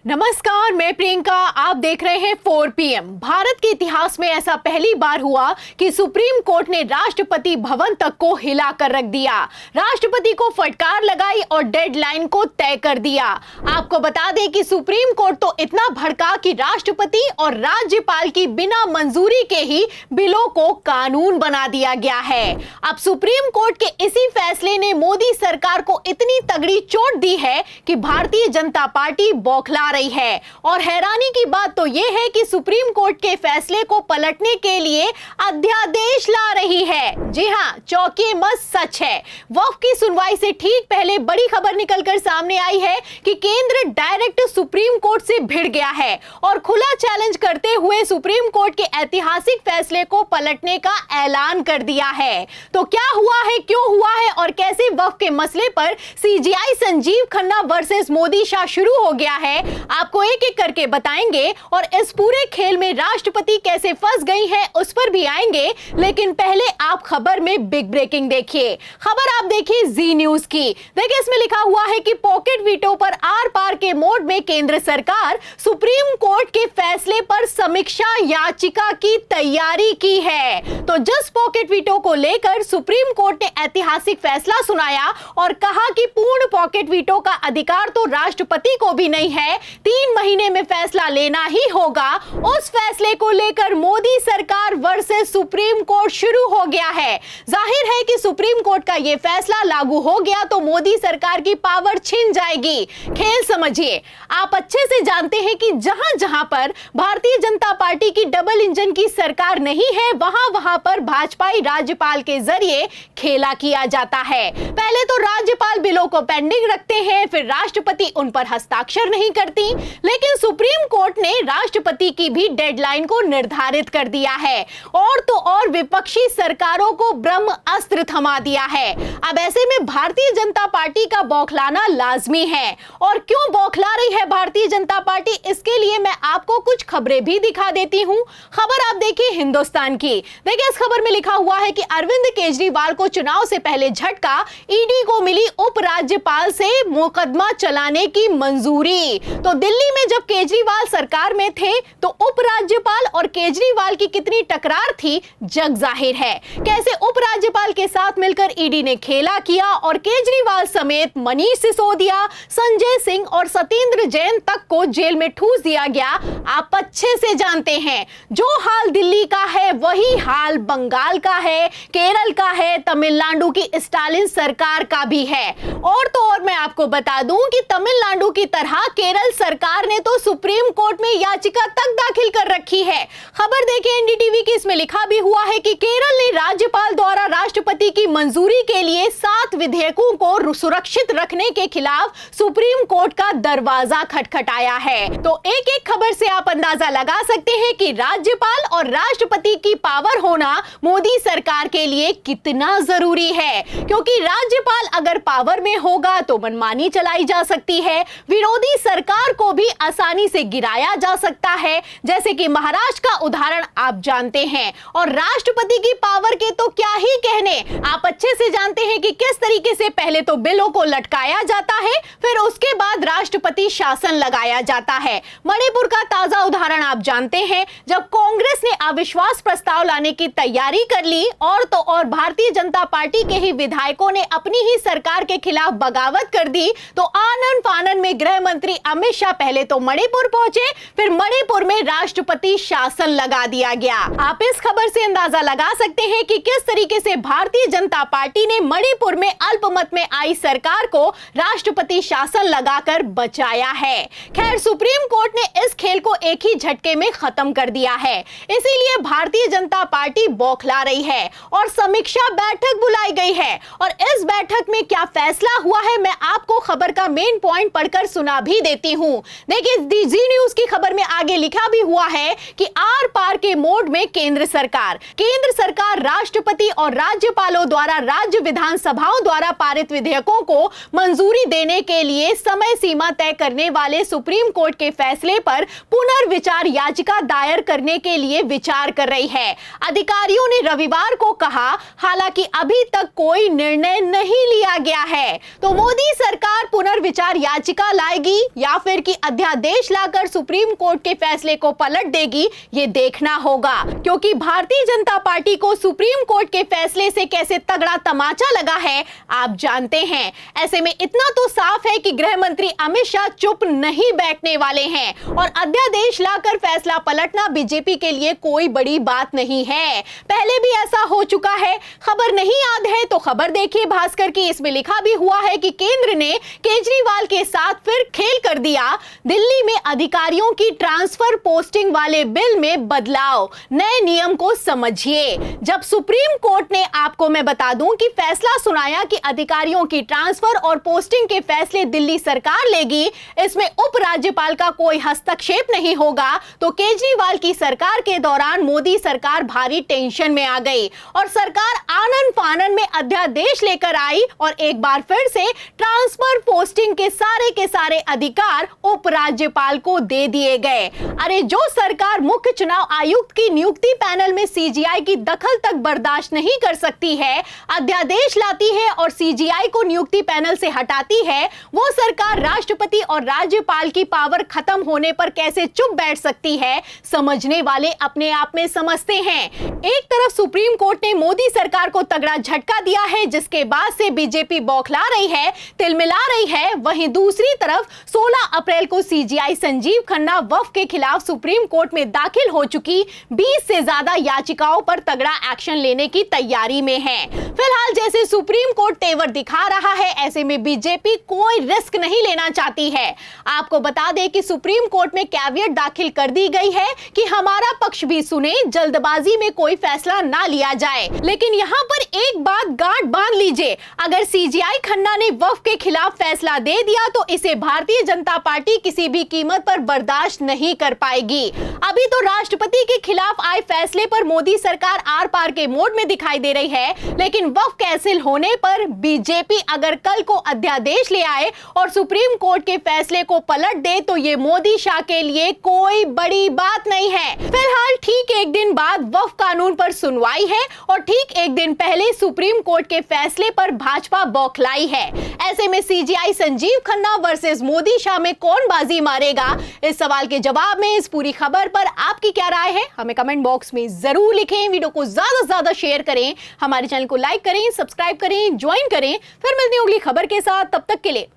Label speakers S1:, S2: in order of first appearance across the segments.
S1: नमस्कार, मैं प्रियंका। आप देख रहे हैं 4 PM। भारत के इतिहास में ऐसा पहली बार हुआ कि सुप्रीम कोर्ट ने राष्ट्रपति भवन तक को हिला कर रख दिया। राष्ट्रपति को फटकार लगाई और डेडलाइन को तय कर दिया। आपको बता दें कि सुप्रीम कोर्ट तो इतना भड़का कि राष्ट्रपति और राज्यपाल की बिना मंजूरी के ही बिलों को कानून बना दिया गया है। अब सुप्रीम कोर्ट के इसी फैसले ने मोदी सरकार को इतनी तगड़ी चोट दी है कि भारतीय जनता पार्टी बौखला रही है। और हैरानी की बात तो यह है कि सुप्रीम कोर्ट के फैसले को पलटने के लिए अध्यादेश ला रही है। जी हां, चौंकिए मत, सच है। वक्फ की सुनवाई से ठीक पहले बड़ी खबर निकलकर सामने आई है कि केंद्र डायरेक्ट सुप्रीम कोर्ट से भिड़ गया है और खुला चैलेंज करते हुए सुप्रीम कोर्ट के ऐतिहासिक फैसले को पलटने का ऐलान कर दिया है। तो क्या हुआ है, क्यों हुआ है और कैसे वक्फ के मसले पर सीजेआई संजीव खन्ना वर्सेस मोदी शाह शुरू हो गया है, आपको एक एक करके बताएंगे। और इस पूरे खेल में राष्ट्रपति कैसे फंस गई है उस पर भी आएंगे। लेकिन पहले आप खबर में बिग ब्रेकिंग देखिए। खबर आप देखिए जी न्यूज की। देखिए, इसमें लिखा हुआ है कि पॉकेट वीटो पर आर पार के मोड में केंद्र सरकार सुप्रीम कोर्ट के फैसले पर समीक्षा याचिका की तैयारी की है। तो जस्ट पॉकेट वीटो को लेकर सुप्रीम कोर्ट ने ऐतिहासिक फैसला सुनाया और कहा कि पूर्ण पॉकेट वीटो का अधिकार तो राष्ट्रपति को भी नहीं है, 3 महीने में फैसला लेना ही होगा। उस फैसले को लेकर मोदी सरकार वर्सेस सुप्रीम कोर्ट शुरू हो गया है। जाहिर है कि सुप्रीम कोर्ट का यह फैसला लागू हो गया तो मोदी सरकार की पावर छिन जाएगी। खेल समझिए। आप अच्छे से जानते हैं कि जहां जहां पर भारतीय जनता पार्टी की डबल इंजन की सरकार नहीं है, वहां वहां पर भाजपाई राज्यपाल के जरिए खेला किया जाता है। पहले तो राज्यपाल बिलों को पेंडिंग रखते हैं, फिर राष्ट्रपति उन पर हस्ताक्षर नहीं करती। लेकिन सुप्रीम कोर्ट ने राष्ट्रपति की भी डेडलाइन को निर्धारित कर दिया है और तो और विपक्षी सरकारों को ब्रह्म अस्त्र थमा दिया है। अब ऐसे में भारतीय जनता पार्टी का बौखलाना लाजमी है। और क्यों बौखला रही है भारतीय जनता पार्टी, इसके लिए मैं आपको कुछ खबरें भी दिखा देती हूं। खबर आप देखिए हिंदुस्तान की। देखिए, इस खबर में लिखा हुआ है कि अरविंद केजरीवाल को चुनाव से पहले झटका, ईडी को मिली उपराज्यपाल से मुकदमा चलाने की मंजूरी। तो दिल्ली में जब केजरीवाल सरकार में थे तो उपराज्यपाल और केजरीवाल की कितनी टकरार थी, जग जाहिर है। कैसे उपराज्यपाल के साथ मिलकर ईडी ने खेला किया और केजरीवाल समेत मनीष सिसोदिया, संजय सिंह और सत्येंद्र जैन तक को जेल में ठूस दिया गया, आप अच्छे से जानते हैं। जो हाल दिल्ली का है वही हाल बंगाल का है, केरल का है, तमिलनाडु की स्टालिन सरकार का भी है। और तो और मैं आपको बता दूं कि तमिलनाडु की तरह केरल सरकार ने तो सुप्रीम कोर्ट में याचिका तक दाखिल कर रखी है। खबर देखिए एनडीटीवी की। इसमें लिखा भी हुआ है कि केरल ने राज्यपाल द्वारा राष्ट्रपति की मंजूरी के लिए 7 विधेयकों को सुरक्षित रखने के खिलाफ सुप्रीम कोर्ट का दरवाजा खटखटाया है। तो एक एक खबर से आप अंदाजा लगा सकते हैं कि राज्यपाल और राष्ट्रपति की पावर होना मोदी सरकार के लिए कितना जरूरी है। क्योंकि राज्यपाल अगर पावर में होगा तो मनमानी चलाई जा सकती है, विरोधी सरकार को भी आसानी से गिराया जा सकता है, जैसे कि महाराष्ट्र का उदाहरण आप जानते हैं। और राष्ट्रपति की पावर के तो क्या ही कहने, आप अच्छे से जानते हैं कि किस तरीके से पहले तो बिलों को लटकाया जाता है, फिर उसके बाद राष्ट्रपति शासन लगाया जाता है। मणिपुर का ताजा उदाहरण आप जानते हैं, जब कांग्रेस ने अविश्वास प्रस्ताव लाने की तैयारी कर ली और तो और भारतीय जनता पार्टी के ही विधायकों ने अपनी ही सरकार के खिलाफ बगावत कर दी, तो आनन फानन में गृह मंत्री अमित शाह पहले तो मणिपुर पहुंचे, फिर मणिपुर में राष्ट्रपति शासन लगा दिया गया। आप इस खबर से अंदाजा लगा सकते हैं कि किस तरीके से भारतीय जनता पार्टी ने मणिपुर में अल्पमत में आई सरकार को राष्ट्रपति शासन लगाकर बचाया है। खैर, सुप्रीम कोर्ट ने इस खेल को एक ही झटके में खत्म कर दिया है। इसीलिए भारतीय जनता पार्टी बौखला रही है और समीक्षा बैठक बुलाई गई है। और इस बैठक में क्या फैसला हुआ है, मैं आपको खबर का मेन पॉइंट पढ़कर सुना भी देती हूं। देखिए, जी न्यूज की खबर में आगे लिखा भी हुआ है कि आर पार के मोड में केंद्र सरकार राष्ट्रपति और राज्यपालों द्वारा राज्य विधानसभाओं द्वारा पारित विधेयकों को मंजूरी देने के लिए समय सीमा तय करने वाले सुप्रीम कोर्ट के फैसले पर पुनर्विचार याचिका दायर करने के लिए विचार कर रही है। अधिकारियों ने रविवार को कहा, हालांकि अभी तक कोई निर्णय नहीं लिया गया है। तो मोदी सरकार पुनर्विचार पुनर्विचार याचिका लाएगी या फिर कि अध्यादेश लाकर सुप्रीम कोर्ट के फैसले को पलट देगी, ये देखना होगा। क्योंकि भारतीय जनता पार्टी को सुप्रीम कोर्ट के फैसले से कैसे तगड़ा तमाचा लगा है आप जानते हैं। ऐसे में इतना तो साफ है कि गृह मंत्री अमित शाह चुप नहीं बैठने वाले हैं और अध्यादेश लाकर फैसला पलटना बीजेपी के लिए कोई बड़ी बात नहीं है। पहले भी ऐसा हो चुका है। खबर नहीं याद है तो खबर देखिए भास्कर की, इसमें लिखा भी हुआ है कि केंद्र ने केजरीवाल के साथ फिर खेल कर दिया। दिल्ली में अधिकारियों की ट्रांसफर पोस्टिंग वाले बिल में बदलाव, नए नियम को समझिए। जब सुप्रीम कोर्ट ने, आपको मैं बता दूं कि फैसला सुनाया कि अधिकारियों की ट्रांसफर और पोस्टिंग के फैसले दिल्ली सरकार लेगी, इसमें उपराज्यपाल का कोई हस्तक्षेप नहीं होगा, तो केजरीवाल की सरकार के दौरान मोदी सरकार भारी टेंशन में आ गई और सरकार आनन फानन में अध्यादेश लेकर आई और एक बार फिर से ट्रांसफर पोस्टिंग के सारे अधिकार उपराज्यपाल को दे दिए गए। अरे जो सरकार मुख्य चुनाव आयुक्त की नियुक्ति पैनल में सीजीआई की दखल तक बर्दाश्त नहीं कर सकती है, अध्यादेश लाती है और सीजीआई को नियुक्ति पैनल से हटाती है, वो सरकार राष्ट्रपति और राज्यपाल की पावर खत्म होने पर कैसे चुप बैठ सकती है, समझने वाले अपने आप में समझते हैं। एक तरफ सुप्रीम कोर्ट ने मोदी सरकार को तगड़ा झटका दिया है, जिसके बाद से बीजेपी बौखला रही है, तिलमिला रही है। वहीं दूसरी तरफ 16 अप्रैल को सीजीआई संजीव खन्ना वक्फ के खिलाफ सुप्रीम कोर्ट में दाखिल हो चुकी 20 से ज्यादा याचिकाओं पर तगड़ा एक्शन लेने की तैयारी में है। फिलहाल जैसे सुप्रीम कोर्ट तेवर दिखा रहा है, ऐसे में बीजेपी कोई रिस्क नहीं लेना चाहती है। आपको बता दें कि सुप्रीम कोर्ट में कैवियट दाखिल कर दी गई है कि हमारा पक्ष भी सुने, जल्दबाजी में कोई फैसला ना लिया जाए। लेकिन यहाँ पर एक बात गांठ बांध लीजिए, अगर सीजीआई खन्ना ने वक्फ के खिलाफ फैसला दे दिया तो इसे भारतीय जनता पार्टी किसी भी कीमत पर बर्दाश्त नहीं कर पाएगी। अभी तो राष्ट्रपति के खिलाफ आए फैसले पर मोदी सरकार आर पार के मोड में दिखाई दे रही है, लेकिन वक्फ कैंसिल होने पर बीजेपी अगर कल को अध्यादेश ले आए और सुप्रीम कोर्ट के फैसले को पलट दे तो ये मोदी शाह के लिए कोई बड़ी बात नहीं है। फिलहाल ठीक एक दिन बाद वक्फ कानून पर सुनवाई है और ठीक एक दिन पहले सुप्रीम कोर्ट के फैसले पर भाजपा बौखलाई है। ऐसे में सीजीआई संजीव खन्ना वर्सेस मोदी शाह में कौन बाजी मारेगा, इस सवाल के जवाब में इस पूरी खबर पर आपकी क्या राय है हमें कमेंट बॉक्स में जरूर लिखें। वीडियो को ज्यादा से ज्यादा शेयर करें, हमारे चैनल को लाइक करें, सब्सक्राइब करें, ज्वाइन करें। फिर मिलते हैं अगली खबर के साथ, तब तक के लिए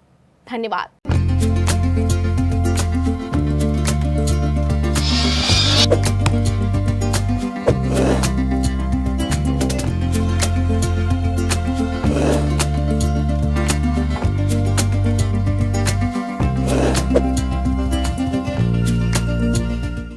S1: धन्यवाद।
S2: you